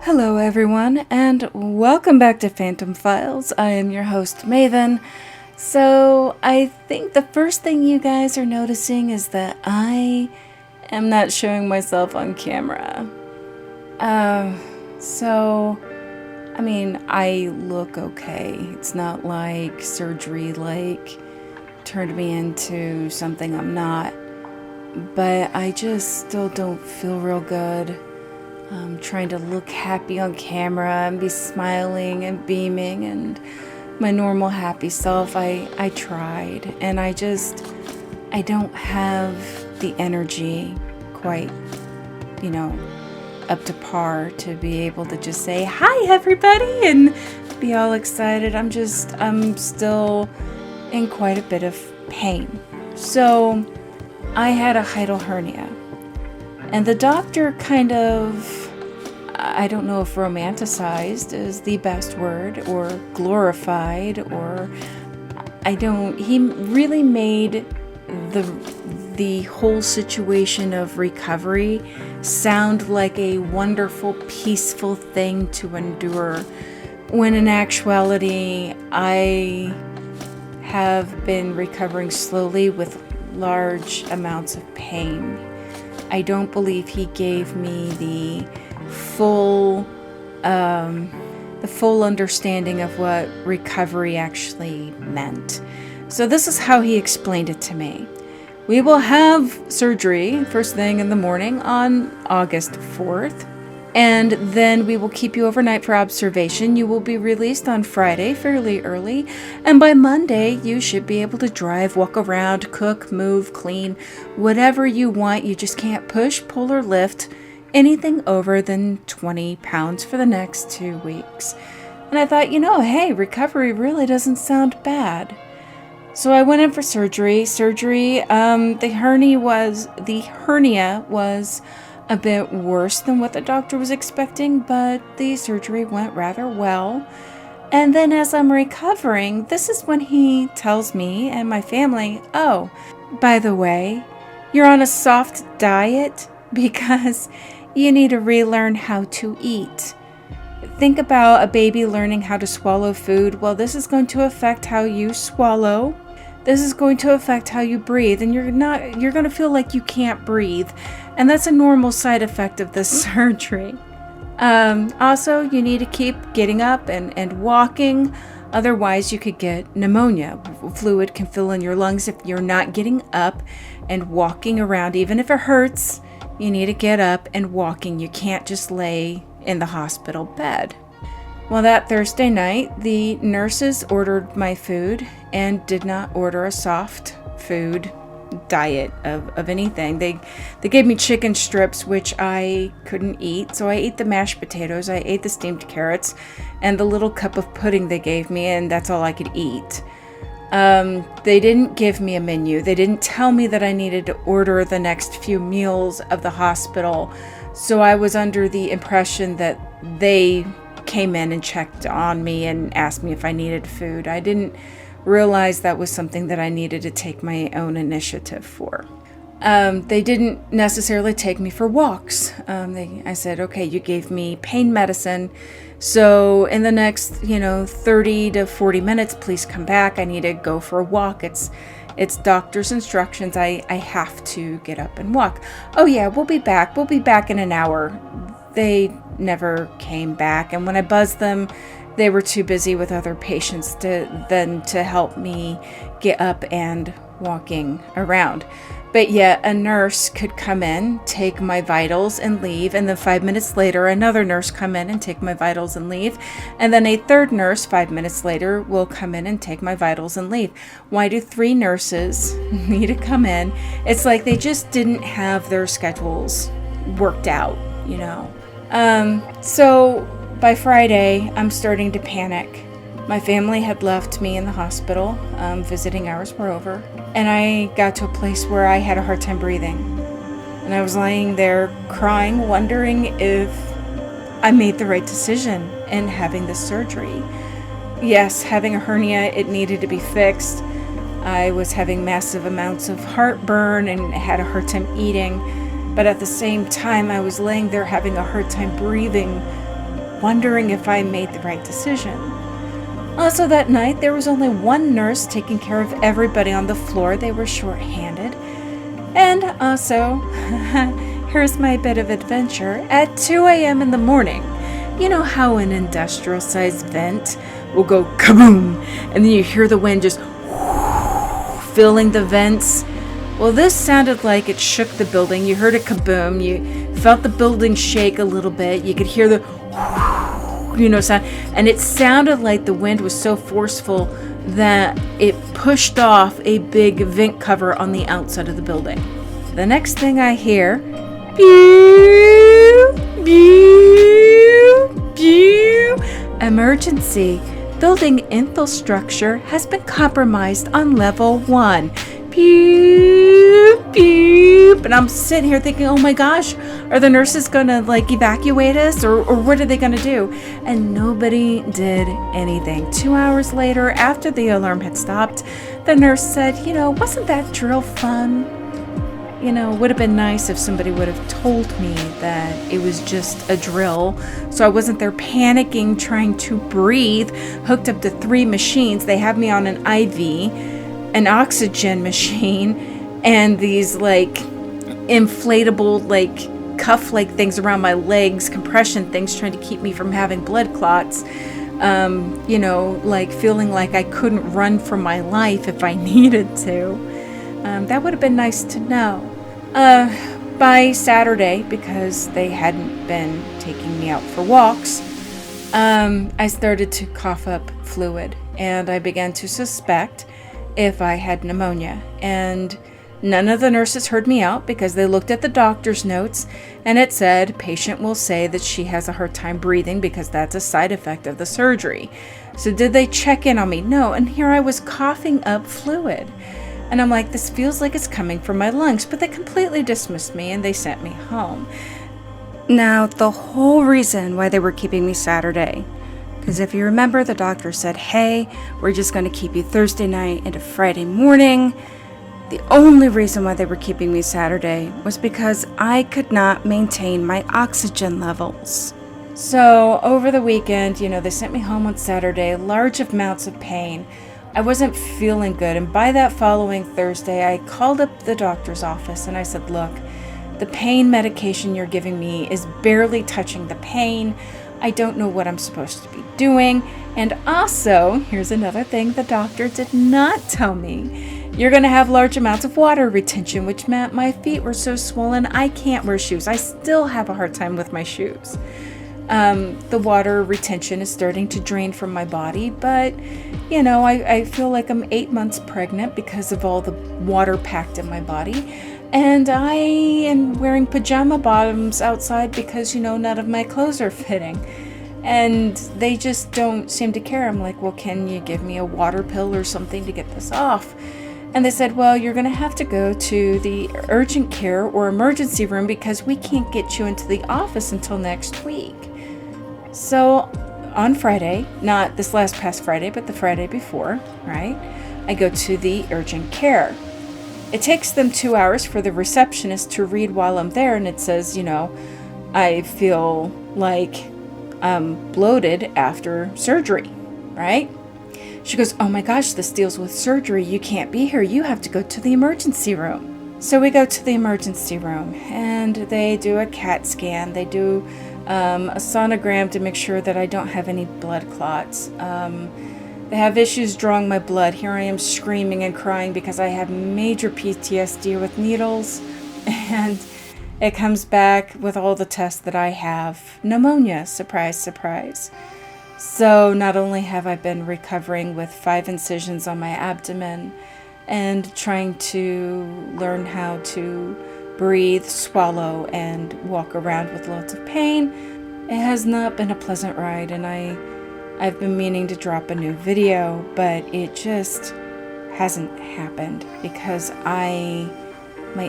Hello, everyone, and welcome back to Phantom Files. I am your host, Maven. So, I think the first thing you guys are noticing is that I am not showing myself on camera. I look okay. It's not like surgery, turned me into something I'm not. But I just still don't feel real good. I'm trying to look happy on camera and be smiling and beaming and my normal happy self. I tried, and I don't have the energy quite, up to par to be able to just say, "Hi, everybody," and be all excited. I'm still in quite a bit of pain. So I had a hiatal hernia. And the doctor kind of, I don't know if romanticized is the best word, or glorified, or he really made the whole situation of recovery sound like a wonderful, peaceful thing to endure, when in actuality, I have been recovering slowly with large amounts of pain. I don't believe he gave me the full understanding of what recovery actually meant. So this is how he explained it to me. We will have surgery first thing in the morning on August 4th. And then we will keep you overnight for observation. You will be released on Friday fairly early. And by Monday, you should be able to drive, walk around, cook, move, clean, whatever you want. You just can't push, pull, or lift anything over than 20 pounds for the next 2 weeks. And I thought, hey, recovery really doesn't sound bad. So I went in for surgery. The hernia was a bit worse than what the doctor was expecting, but the surgery went rather well. And then as I'm recovering, this is when he tells me and my family, "Oh, by the way, you're on a soft diet because you need to relearn how to eat." Think about a baby learning how to swallow food. Well, this is going to affect how you swallow. This is going to affect how you breathe, and you're going to feel like you can't breathe. And that's a normal side effect of this surgery. Also, you need to keep getting up and walking. Otherwise, you could get pneumonia. Fluid can fill in your lungs if you're not getting up and walking around. Even if it hurts, you need to get up and walking. You can't just lay in the hospital bed. Well, that Thursday night, the nurses ordered my food and did not order a soft food diet of anything. They gave me chicken strips, which I couldn't eat, so I ate the mashed potatoes, I ate the steamed carrots, and the little cup of pudding they gave me, and that's all I could eat. They didn't give me a menu. They didn't tell me that I needed to order the next few meals of the hospital, so I was under the impression that they came in and checked on me and asked me if I needed food. I didn't realize that was something that I needed to take my own initiative for. They didn't necessarily take me for walks. I said, "Okay, you gave me pain medicine, so in the next 30 to 40 minutes, please come back. I need to go for a walk. It's doctor's instructions. I have to get up and walk." "Oh yeah, we'll be back in an hour." They never came back, and when I buzzed them, they were too busy with other patients to help me get up and walking around. But yet a nurse could come in, take my vitals and leave, and then 5 minutes later another nurse come in and take my vitals and leave, and then a third nurse 5 minutes later will come in and take my vitals and leave. Why do 3 nurses need to come in? It's like they just didn't have their schedules worked out, So by Friday, I'm starting to panic. My family had left me in the hospital. Visiting hours were over. And I got to a place where I had a hard time breathing. And I was lying there crying, wondering if I made the right decision in having this surgery. Yes, having a hernia, it needed to be fixed. I was having massive amounts of heartburn and had a hard time eating. But at the same time, I was laying there having a hard time breathing wondering if I made the right decision. Also that night, there was only one nurse taking care of everybody on the floor. They were short-handed. And also, here's my bit of adventure. At 2 a.m. in the morning, you know how an industrial-sized vent will go kaboom, and then you hear the wind just filling the vents? Well, this sounded like it shook the building. You heard a kaboom. You felt the building shake a little bit. You could hear the sound. And it sounded like the wind was so forceful that it pushed off a big vent cover on the outside of the building. The next thing I hear, pew, pew, pew, emergency. Building infrastructure has been compromised on level 1. Pew, pew. And I'm sitting here thinking, oh my gosh, are the nurses gonna evacuate us, or what are they gonna do? And nobody did anything. 2 hours later, after the alarm had stopped, the nurse said, wasn't that drill fun? Would have been nice if somebody would have told me that it was just a drill, so I wasn't there panicking, trying to breathe, hooked up to 3 machines. They have me on an IV, an oxygen machine, and these inflatable cuff-like things around my legs, compression things trying to keep me from having blood clots. Feeling like I couldn't run for my life if I needed to. That would have been nice to know. By Saturday, because they hadn't been taking me out for walks, I started to cough up fluid, and I began to suspect if I had pneumonia. And none of the nurses heard me out because they looked at the doctor's notes, and it said, patient will say that she has a hard time breathing because that's a side effect of the surgery. So did they check in on me? No. And here I was coughing up fluid. And I'm like, this feels like it's coming from my lungs. But they completely dismissed me and they sent me home. Now, the whole reason why they were keeping me Saturday, because if you remember, the doctor said, hey, we're just going to keep you Thursday night into Friday morning. The only reason why they were keeping me Saturday was because I could not maintain my oxygen levels. So over the weekend, they sent me home on Saturday, large amounts of pain. I wasn't feeling good, and by that following Thursday, I called up the doctor's office and I said, look, the pain medication you're giving me is barely touching the pain. I don't know what I'm supposed to be doing. And also, here's another thing the doctor did not tell me. You're going to have large amounts of water retention, which meant my feet were so swollen I can't wear shoes. I still have a hard time with my shoes. The water retention is starting to drain from my body, but I feel like I'm 8 months pregnant because of all the water packed in my body. And I am wearing pajama bottoms outside because, none of my clothes are fitting. And they just don't seem to care. I'm like, well, can you give me a water pill or something to get this off? And they said, well, you're going to have to go to the urgent care or emergency room because we can't get you into the office until next week. So on Friday, not this past Friday, but the Friday before, right, I go to the urgent care. It takes them 2 hours for the receptionist to read while I'm there, and it says, I feel like bloated after surgery, right? She goes, oh my gosh, this deals with surgery. You can't be here. You have to go to the emergency room. So we go to the emergency room, and they do a CAT scan. They do a sonogram to make sure that I don't have any blood clots. They have issues drawing my blood. Here I am screaming and crying because I have major PTSD with needles, and it comes back with all the tests that I have pneumonia. Surprise, surprise. So not only have I been recovering with 5 incisions on my abdomen and trying to learn how to breathe, swallow, and walk around with lots of pain, it has not been a pleasant ride, and I've been meaning to drop a new video, but it just hasn't happened because my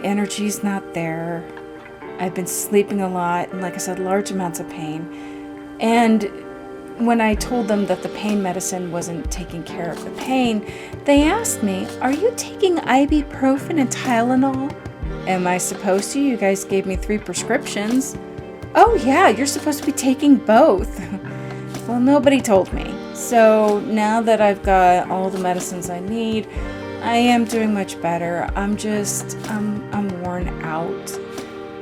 energy's not there. I've been sleeping a lot, and like I said, large amounts of pain. And when I told them that the pain medicine wasn't taking care of the pain, they asked me, are you taking ibuprofen and Tylenol? Am I supposed to? You guys gave me 3 prescriptions. Oh yeah, you're supposed to be taking both. Well, nobody told me. So now that I've got all the medicines I need, I am doing much better. I'm worn out.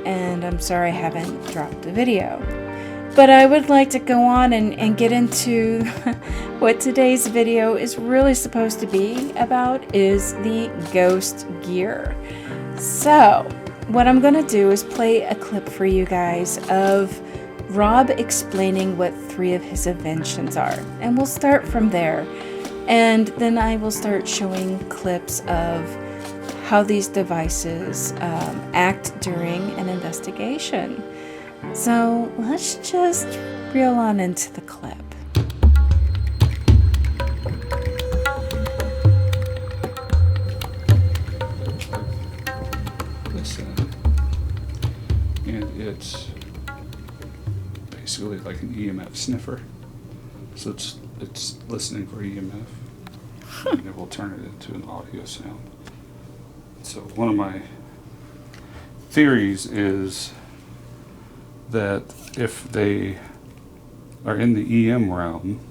And I'm sorry I haven't dropped the video. But I would like to go on and get into what today's video is really supposed to be about, is the ghost gear. So what I'm going to do is play a clip for you guys of Rob explaining what 3 of his inventions are. And we'll start from there. And then I will start showing clips of how these devices act during an investigation. So let's just reel on into the clip. Listen, and it's basically like an EMF sniffer. So it's listening for EMF, and it will turn it into an audio sound. So one of my theories is that if they are in the EM realm,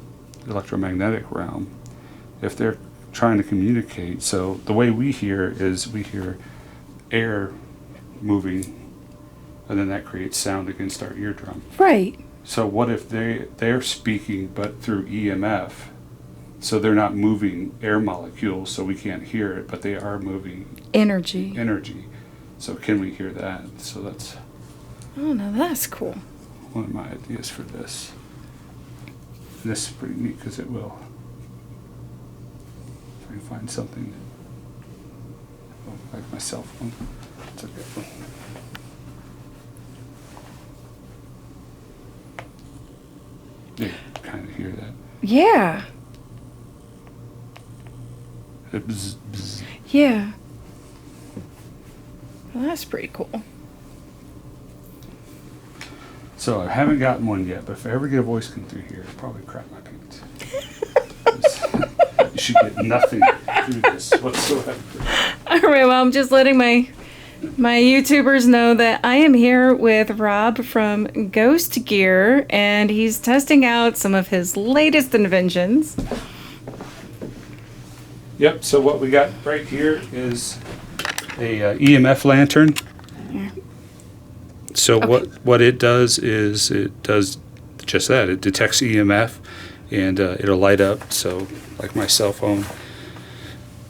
electromagnetic realm, if they're trying to communicate, so the way we hear is we hear air moving, and then that creates sound against our eardrum. Right. So what if they're speaking but through EMF, so they're not moving air molecules, so we can't hear it, but they are moving Energy. So can we hear that? So that's Oh, no, that's cool. one of my ideas for this. And this is pretty neat because it will. If I can find something, like my cell phone. It's okay. Yeah, kind of hear that. Yeah. Bzz, bzz. Yeah. Well, that's pretty cool. So I haven't gotten one yet, but if I ever get a voice come through here, I'll probably crap my pants. You should get nothing through this whatsoever. All right, well, I'm just letting my YouTubers know that I am here with Rob from Ghost Gear, and he's testing out some of his latest inventions. Yep, so what we got right here is a EMF lantern. Yeah. So Okay. what it does is it does just that. It detects EMF, and it'll light up. So like my cell phone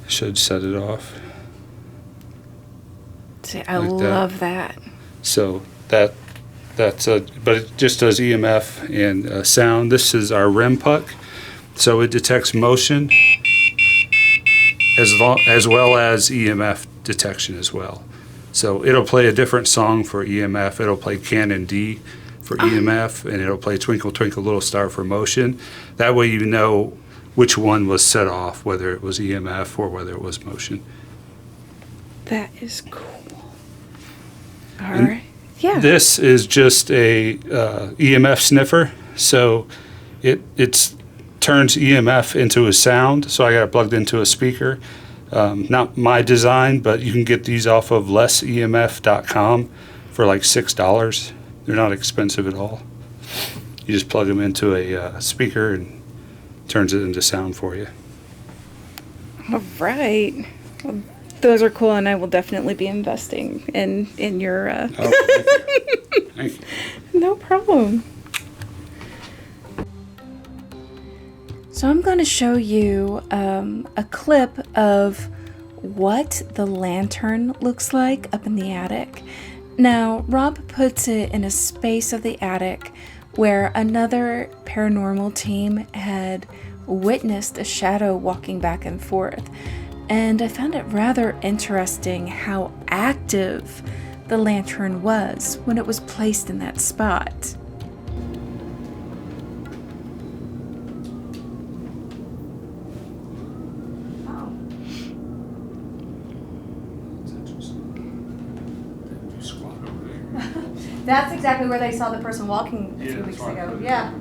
should set it off. See, I Like that. love that. So that's but it just does EMF and sound. This is our REM puck, so it detects motion as well as EMF detection as well. So it'll play a different song for EMF. It'll play Canon D for EMF, and it'll play Twinkle Twinkle Little Star for motion. That way you know which one was set off, whether it was EMF or whether it was motion. That is cool. All And right. Yeah. This is just a EMF sniffer, so it turns EMF into a sound. So I got it plugged into a speaker. Not my design, but you can get these off of lessemf.com for like $6. They're not expensive at all. You just plug them into a speaker and turns it into sound for you. All right. Well, those are cool, and I will definitely be investing in your. Oh, thank you. Thank you. No problem. So I'm going to show you a clip of what the lantern looks like up in the attic. Now, Rob puts it in a space of the attic where another paranormal team had witnessed a shadow walking back and forth. And I found it rather interesting how active the lantern was when it was placed in that spot. That's exactly where they saw the person walking a few weeks ago. Yeah.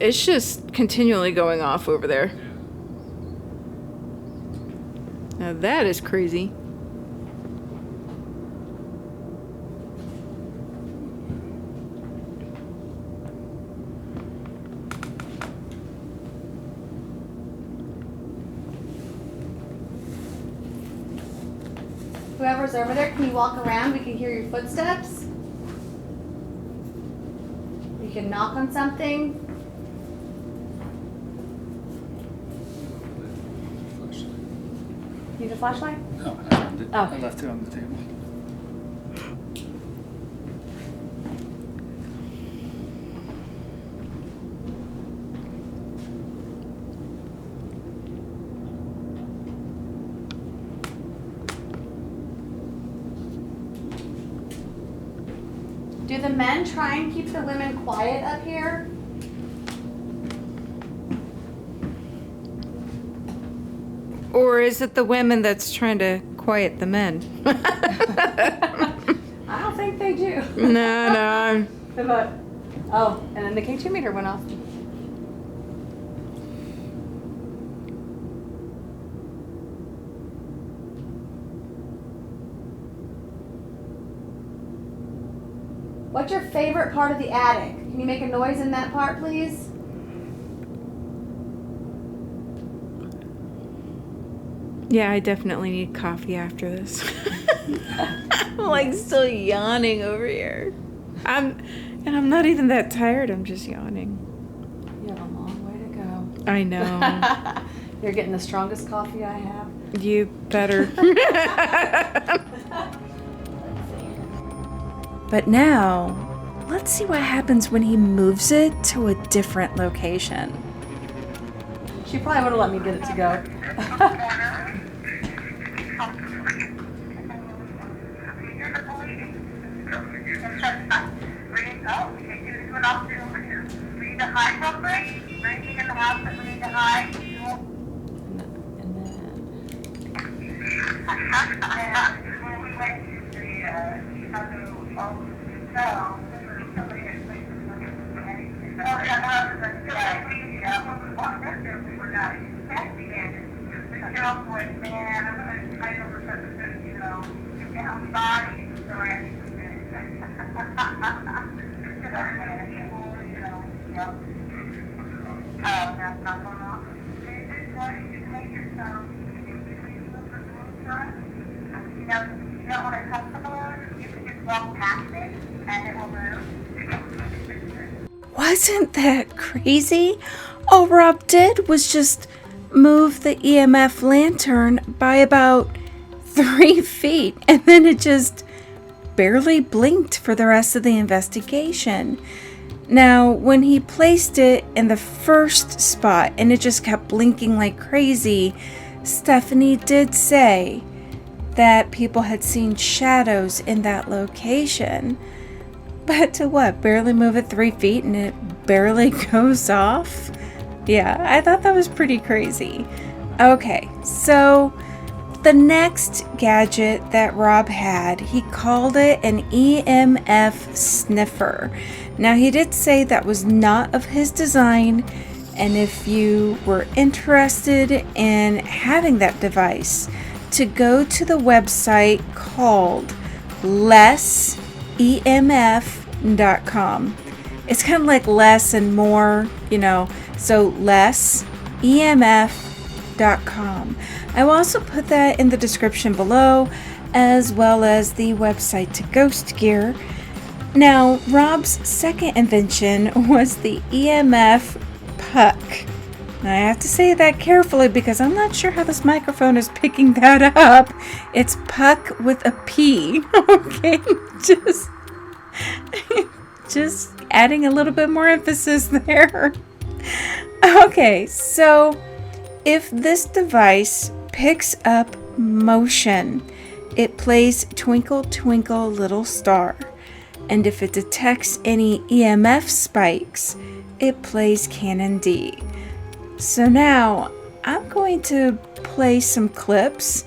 it's just continually going off over there. Now that is crazy. Whoever's over there, can you walk around? We can hear your footsteps. You can knock on something. Need a flashlight? No, I found it. Oh. I left it on the table. Do the men try and keep the women quiet up here? Or is it the women that's trying to quiet the men? I don't think they do. No. But, oh, and then the K2 meter went off. What's your favorite part of the attic? Can you make a noise in that part, please? Yeah, I definitely need coffee after this. I'm like still yawning over here. I'm not even that tired. I'm just yawning. You have a long way to go. I know. You're getting the strongest coffee I have. You better. But now, let's see what happens when he moves it to a different location. She probably would have let me get it to go. Wasn't that crazy? All Rob did was just move the EMF lantern by about 3 feet, and then it just barely blinked for the rest of the investigation. Now, when he placed it in the first spot and it just kept blinking like crazy, Stephanie did say that people had seen shadows in that location. But to what? Barely move it 3 feet and it barely goes off? Yeah, I thought that was pretty crazy. Okay, so the next gadget that Rob had, he called it an EMF sniffer. Now, he did say that was not of his design, and if you were interested in having that device, to go to the website called lessemf.com. It's kind of like less and more, so lessemf.com. I will also put that in the description below, as well as the website to Ghost Gear. Now, Rob's second invention was the EMF puck. Now, I have to say that carefully because I'm not sure how this microphone is picking that up. It's puck with a P. Okay, just adding a little bit more emphasis there. Okay, so if this device picks up motion, it plays Twinkle Twinkle Little Star. And if it detects any EMF spikes, it plays Canon D. So now I'm going to play some clips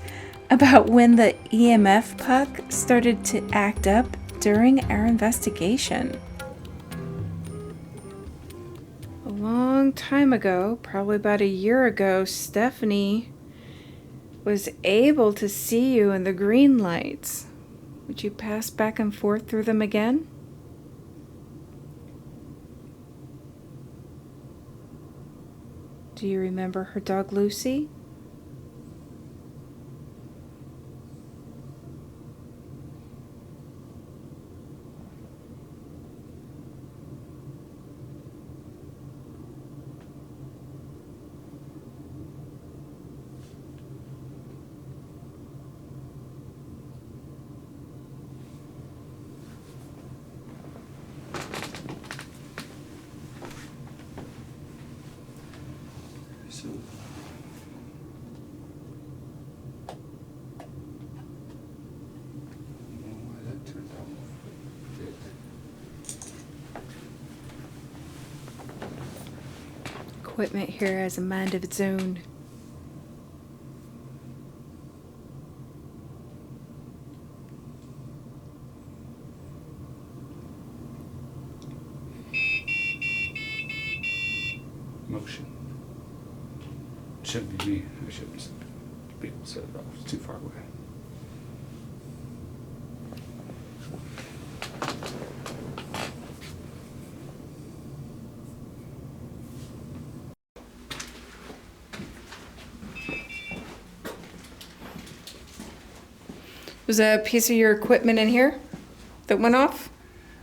about when the EMF puck started to act up during our investigation. long time ago, probably about a year ago, Stephanie was able to see you in the green lights. Would you pass back and forth through them again? Do you remember her dog Lucy? So, why that turned off? Equipment here has a mind of its own. Motion. Shouldn't be me. I shouldn't be able to set it off. It's too far away. Was a piece of your equipment in here that went off?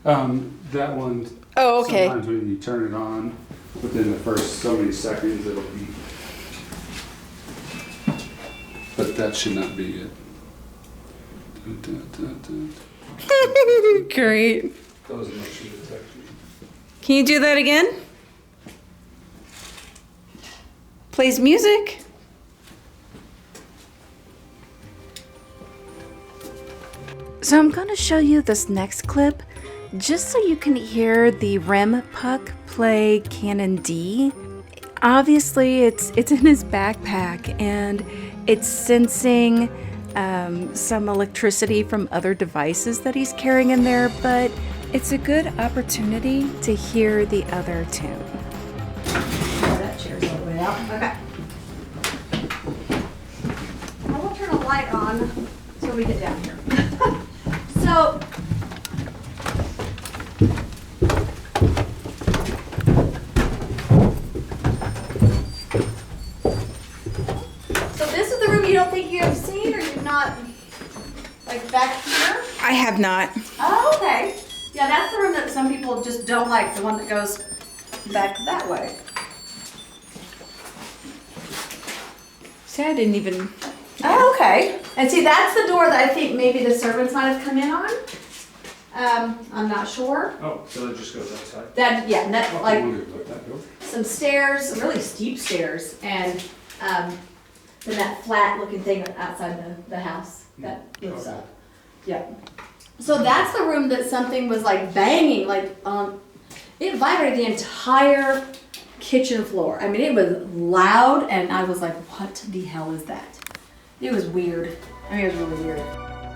That one. Oh, okay. Sometimes when you turn it on, within the first so many seconds, it'll be. But that should not be it. Dun, dun, dun, dun. Great. That was a motion detection. Can you do that again? Plays music. So I'm going to show you this next clip just so you can hear the REM puck play Canon D. Obviously, it's in his backpack and it's sensing some electricity from other devices that he's carrying in there, but it's a good opportunity to hear the other tune. Oh, that chair's all the way out. Okay. I will turn a light on so we get down here. So, this is the room you don't think you have seen, or you've not, like back here? I have not. Oh, okay. Yeah, that's the room that some people just don't like, the one that goes back that way. See, I didn't even... Oh, okay. And see, that's the door that I think maybe the servants might have come in on. I'm not sure. Oh, so it just goes outside? That, yeah, that, I like wondered about that door. some stairs, some really steep stairs, and then that flat looking thing outside the house that lifts Okay. up. Yeah. So that's the room that something was like banging, like it vibrated the entire kitchen floor. I mean, it was loud, and I was like, what the hell is that? It was weird. I mean, it was really weird.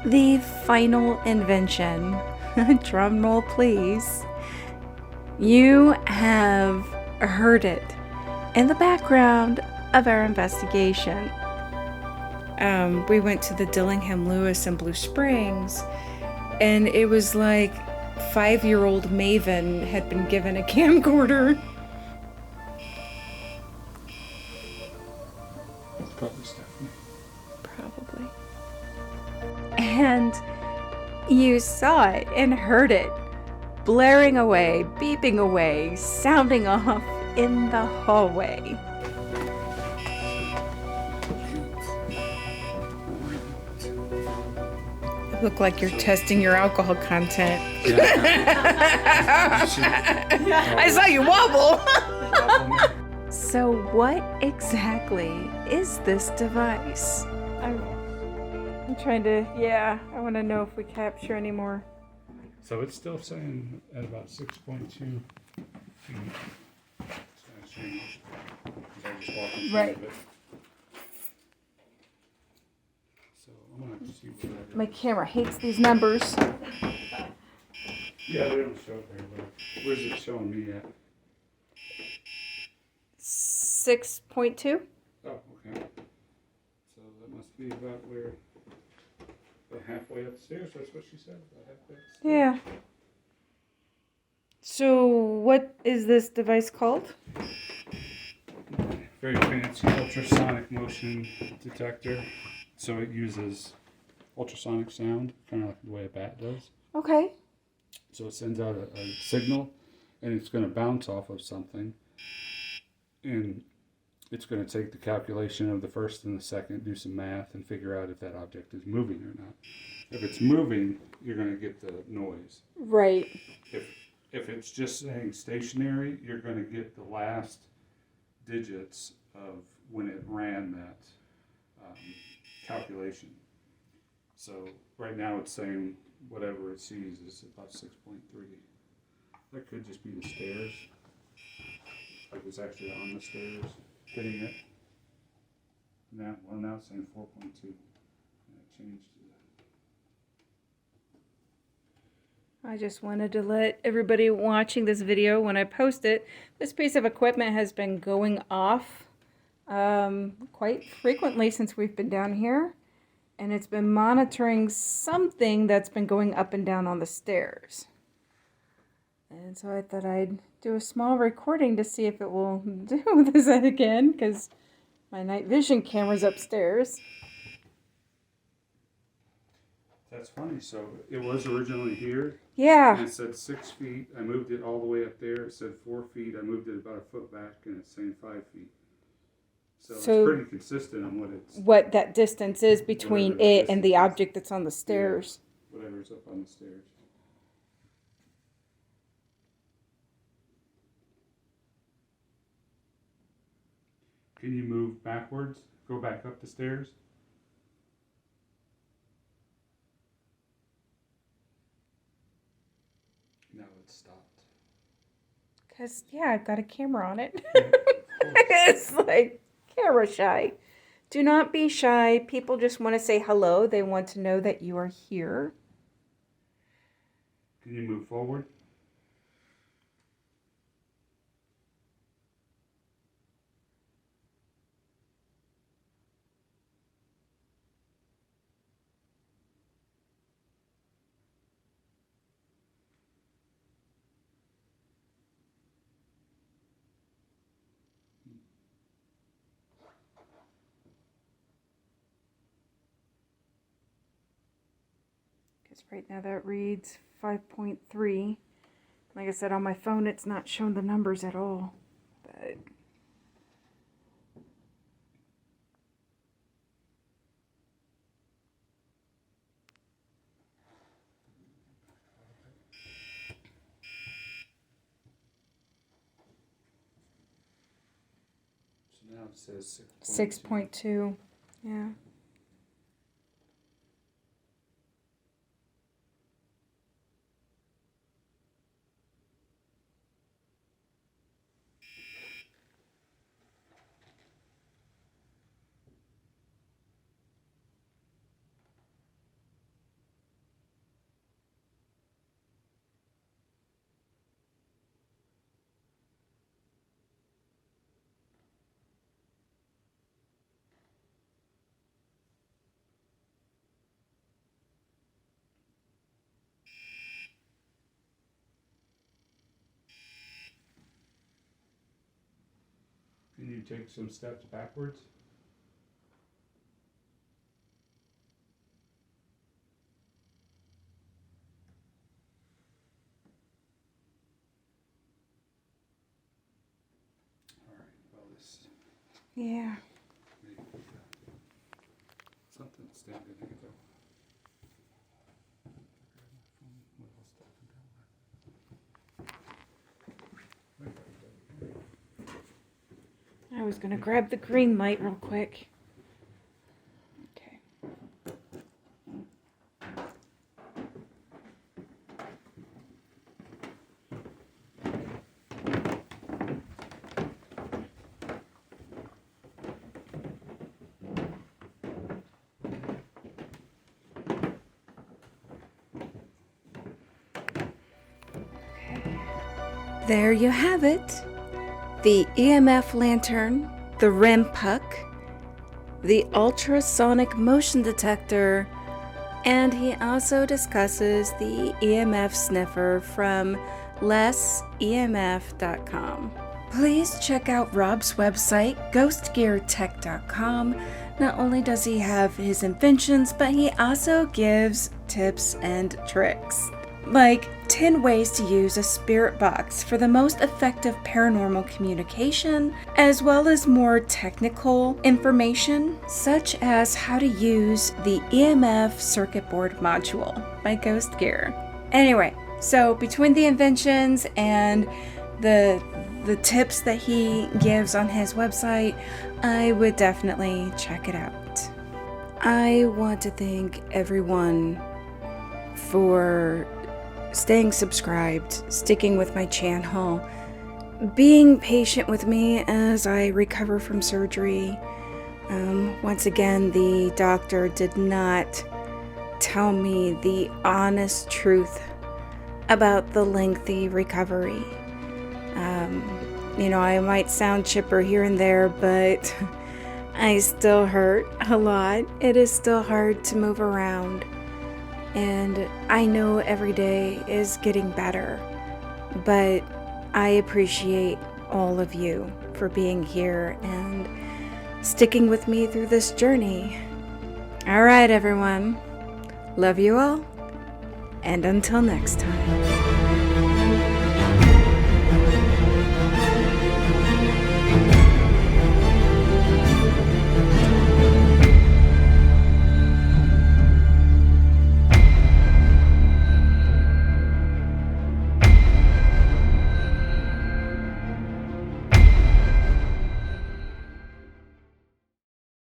The final invention, drum roll please. You have heard it in the background of our investigation. We went to the Dillingham Lewis in Blue Springs, and it was like 5-year-old Maven had been given a camcorder. Probably Stephanie. Probably. And you saw it and heard it blaring away, beeping away, sounding off in the hallway. You look like you're testing your alcohol content. I saw you wobble. So what exactly is this device? I'm trying to, I want to know if we capture any more. So it's still saying at about 6.2 feet. It's gonna change. 'Cause I just walked in front Right. of it. So I'm gonna have to see where that My camera hates these numbers. Yeah, they don't show it very well. Where's it showing me at? 6.2. Oh, okay. So that must be about where, about halfway upstairs, that's what she said, about halfway upstairs. Yeah. So what is this device called? Very fancy ultrasonic motion detector. So it uses ultrasonic sound, kind of like the way a bat does. Okay. So it sends out a signal, and it's going to bounce off of something, and it's going to take the calculation of the first and the second, do some math, and figure out if that object is moving or not. If it's moving, you're going to get the noise. Right. If it's just saying stationary, you're going to get the last digits of when it ran that calculation. So right now it's saying whatever it sees is about 6.3. That could just be the stairs. Like it's actually on the stairs hitting it. Now it's saying 4.2. And it changed to I just wanted to let everybody watching this video, when I post it, this piece of equipment has been going off quite frequently since we've been down here. And it's been monitoring something that's been going up and down on the stairs. And so I thought I'd do a small recording to see if it will do this again, because my night vision camera's upstairs. That's funny. So it was originally here. Yeah. And it said 6 feet. I moved it all the way up there. It said 4 feet. I moved it about a foot back, and it's saying 5 feet. So it's pretty consistent on what that distance is between whatever it and the distance is. object that's on the stairs. Yeah, whatever's up on the stairs. Can you move backwards? Go back up the stairs? No, it's stopped. Because, yeah, I've got a camera on it. It's like camera shy. Do not be shy. People just want to say hello. They want to know that you are here. Can you move forward? Because right now that reads 5.3. Like I said, on my phone it's not showing the numbers at all. But So now it says 6.2. Yeah. Can you take some steps backwards? All right, well, this Yeah. may be something standing there, though. What else I was going to grab the green light real quick. Okay. There you have it. The EMF lantern the REM puck, the ultrasonic motion detector, and he also discusses the EMF sniffer from lessemf.com. Please check out Rob's website, ghostgeartech.com. Not only does he have his inventions, but he also gives tips and tricks, like 10 ways to use a spirit box for the most effective paranormal communication, as well as more technical information, such as how to use the EMF circuit board module by Ghost Gear. Anyway, so between the inventions and the tips that he gives on his website, I would definitely check it out. I want to thank everyone for staying subscribed, sticking with my channel, being patient with me as I recover from surgery. Once again, the doctor did not tell me the honest truth about the lengthy recovery. I might sound chipper here and there, but I still hurt a lot. It is still hard to move around. And I know every day is getting better. But I appreciate all of you for being here and sticking with me through this journey. All right, everyone. Love you all. And until next time.